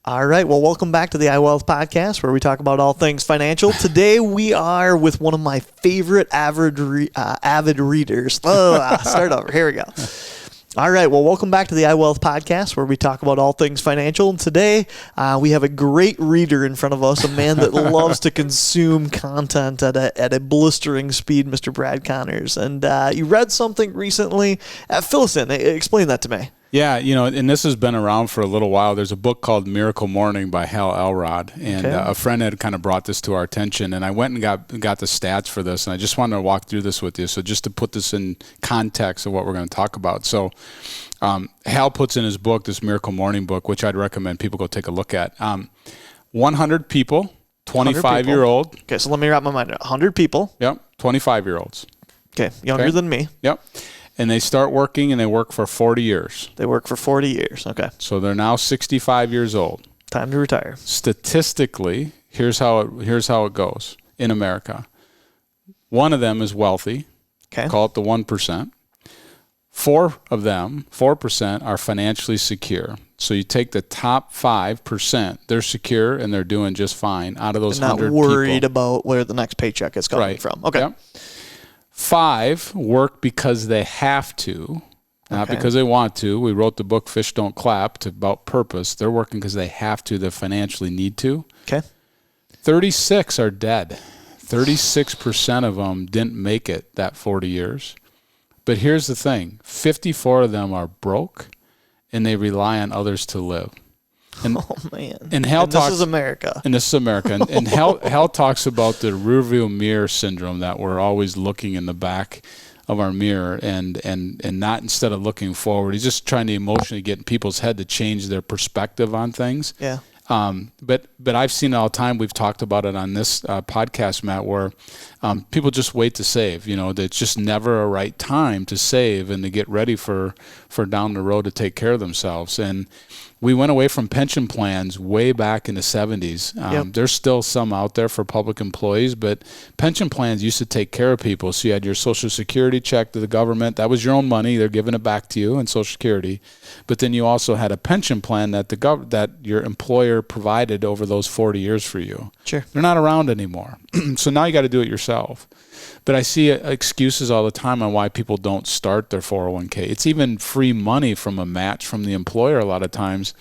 All right. Well, welcome back to the iWealth podcast, where we talk about all things financial. Today, we are with one of my favorite avid readers. Start over. Here we go. All right. Well, welcome back to the iWealth podcast, where we talk about all things financial. And today, we have a great reader in front of us, a man that loves to consume content at a blistering speed, Mr. Brad Connors. And you read something recently. Fill us in. Explain that to me. Yeah, and this has been around for a little while. There's a book called Miracle Morning by Hal Elrod, and a friend had kind of brought this to our attention, and I went and got the stats for this, and I just wanted to walk through this with you. So just to put this in context of what we're going to talk about. So Hal puts in his book, this Miracle Morning book, which I'd recommend people go take a look at. 100 people, 25-year-old. Okay, so let me wrap my mind around 100 people. Yep, 25-year-olds. Okay, younger than me. Yep. And they start working, and they work for 40 years. They work for 40 years. Okay. So they're now 65 years old. Time to retire. Statistically, here's how it goes in America. One of them is wealthy. Okay. Call it the 1%. 4% are financially secure. So you take the top 5%, they're secure and they're doing just fine out of those 100 people. Not worried about where the next paycheck is coming from. Okay. Yep. 5 work because they have to, not because they want to. We wrote the book Fish Don't Clap about purpose. They're working because they have to. They financially need to. Okay. 36 are dead. 36% of them didn't make it that 40 years. But here's the thing. 54 of them are broke, and they rely on others to live. And, oh, man. And this is America. And this is America. And Hal talks about the rearview mirror syndrome, that we're always looking in the back of our mirror and not instead of looking forward. He's just trying to emotionally get in people's head to change their perspective on things. Yeah. But I've seen it all the time. We've talked about it on this podcast, Matt, where people just wait to save. It's just never a right time to save and to get ready for down the road to take care of themselves. And we went away from pension plans way back in the 70s. There's still some out there for public employees, but pension plans used to take care of people. So you had your Social Security check to the government. That was your own money. They're giving it back to you in Social Security. But then you also had a pension plan that that your employer provided over those 40 years for you. Sure. They're not around anymore. So now you got to do it yourself. But I see excuses all the time on why people don't start their 401k. It's even free money from a match from the employer a lot of times,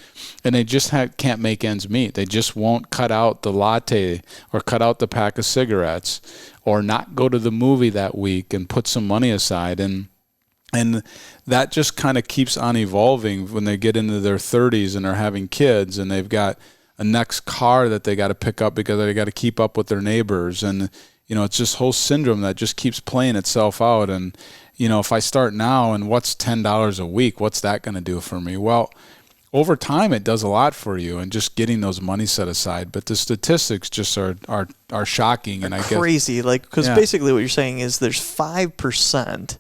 and they just can't make ends meet. They just won't cut out the latte or cut out the pack of cigarettes or not go to the movie that week and put some money aside. And that just kind of keeps on evolving when they get into their 30s and are having kids and they've got a next car that they got to pick up because they got to keep up with their neighbors. And it's this whole syndrome that just keeps playing itself out. And, if I start now and what's $10 a week, what's that going to do for me? Well, over time, it does a lot for you and just getting those money set aside. But the statistics just are shocking. And I guess crazy. Because basically what you're saying is there's 5%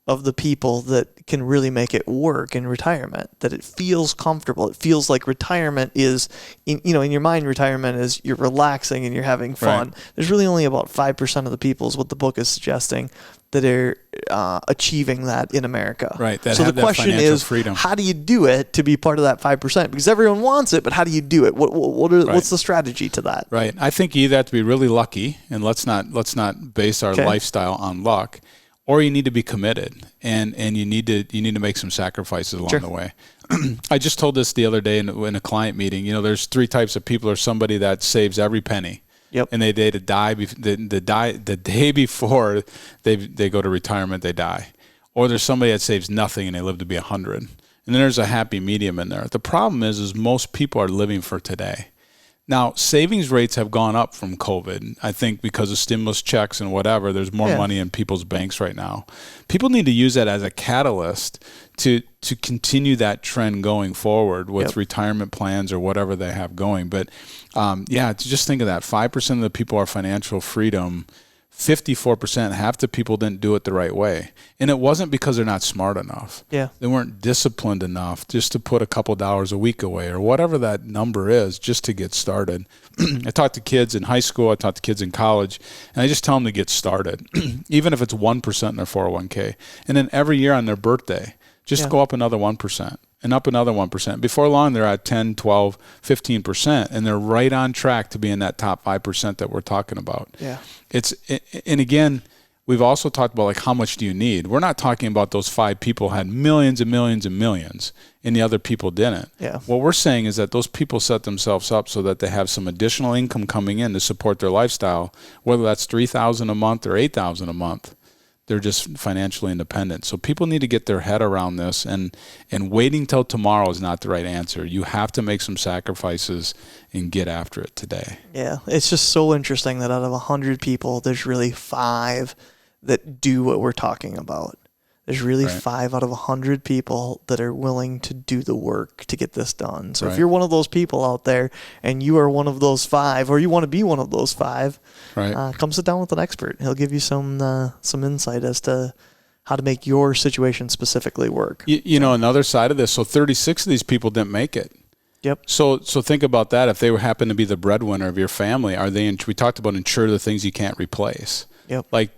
of the people that can really make it work in retirement, that it feels comfortable. It feels like retirement is, in your mind, retirement is you're relaxing and you're having fun. Right. There's really only about 5% of the people is what the book is suggesting that are achieving that in America. Right. So the question is, freedom. How do you do it to be part of that 5%? Because everyone wants it, but how do you do it? What's the strategy to that? Right. I think you either have to be really lucky, and let's not base our lifestyle on luck, or you need to be committed, and you need to make some sacrifices along the way. I just told this the other day in a client meeting. There's 3 types of people. There's somebody that saves every penny. Yep. And they die the day before they go to retirement, they die. Or there's somebody that saves nothing and they live to be 100. And then there's a happy medium in there. The problem is most people are living for today. Now, savings rates have gone up from COVID. I think because of stimulus checks and whatever, there's more money in people's banks right now. People need to use that as a catalyst to continue that trend going forward with retirement plans or whatever they have going. But to just think of that, 5% of the people are financial freedom. 54%, half the people didn't do it the right way. And it wasn't because they're not smart enough. Yeah. They weren't disciplined enough just to put a couple dollars a week away or whatever that number is just to get started. I talk to kids in high school, I talk to kids in college, and I just tell them to get started, even if it's 1% in their 401k. And then every year on their birthday, just go up another 1%. and up another 1%. Before long, they're at 10, 12, 15%, and they're right on track to be in that top 5% that we're talking about. Yeah. And again, we've also talked about, like, how much do you need? We're not talking about those 5 people had millions and millions and millions, and the other people didn't. Yeah. What we're saying is that those people set themselves up so that they have some additional income coming in to support their lifestyle, whether that's $3,000 a month or $8,000 a month. They're just financially independent. So people need to get their head around this, and waiting till tomorrow is not the right answer. You have to make some sacrifices and get after it today. Yeah. It's just so interesting that out of 100 people, there's really 5 that do what we're talking about. There's really 5 out of 100 people that are willing to do the work to get this done. So if you're one of those people out there and you are one of those 5, or you want to be one of those 5, come sit down with an expert. He'll give you some insight as to how to make your situation specifically work. You know, another side of this, so 36 of these people didn't make it. Yep. So think about that. If they happen to be the breadwinner of your family, are they? We talked about insure the things you can't replace. Yep. Like,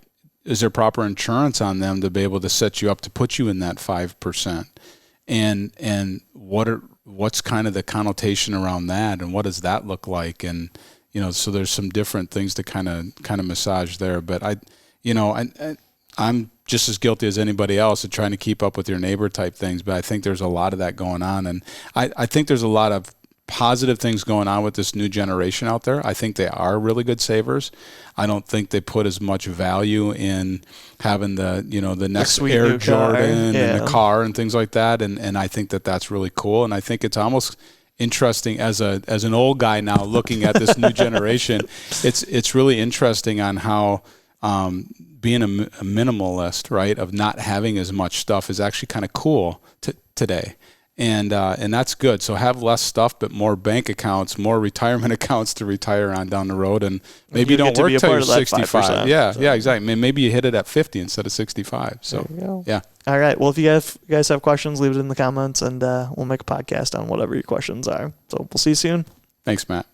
is there proper insurance on them to be able to set you up to put you in that 5%? And what's kind of the connotation around that, and what does that look like? And so there's some different things to kind of massage there. But I'm just as guilty as anybody else of trying to keep up with your neighbor type things. But I think there's a lot of that going on, and I think there's a lot of positive things going on with this new generation out there. I think they are really good savers. I don't think they put as much value in having the next Air Jordan and the car and things like that. And I think that that's really cool. And I think it's almost interesting as an old guy now looking at this new generation. It's really interesting on how being a minimalist, right, of not having as much stuff is actually kind of cool today. And that's good. So have less stuff, but more bank accounts, more retirement accounts to retire on down the road. And maybe you don't work till you're 65. Yeah, exactly. Maybe you hit it at 50 instead of 65. So, yeah. All right. Well, if you guys have questions, leave it in the comments, and we'll make a podcast on whatever your questions are. So we'll see you soon. Thanks, Matt.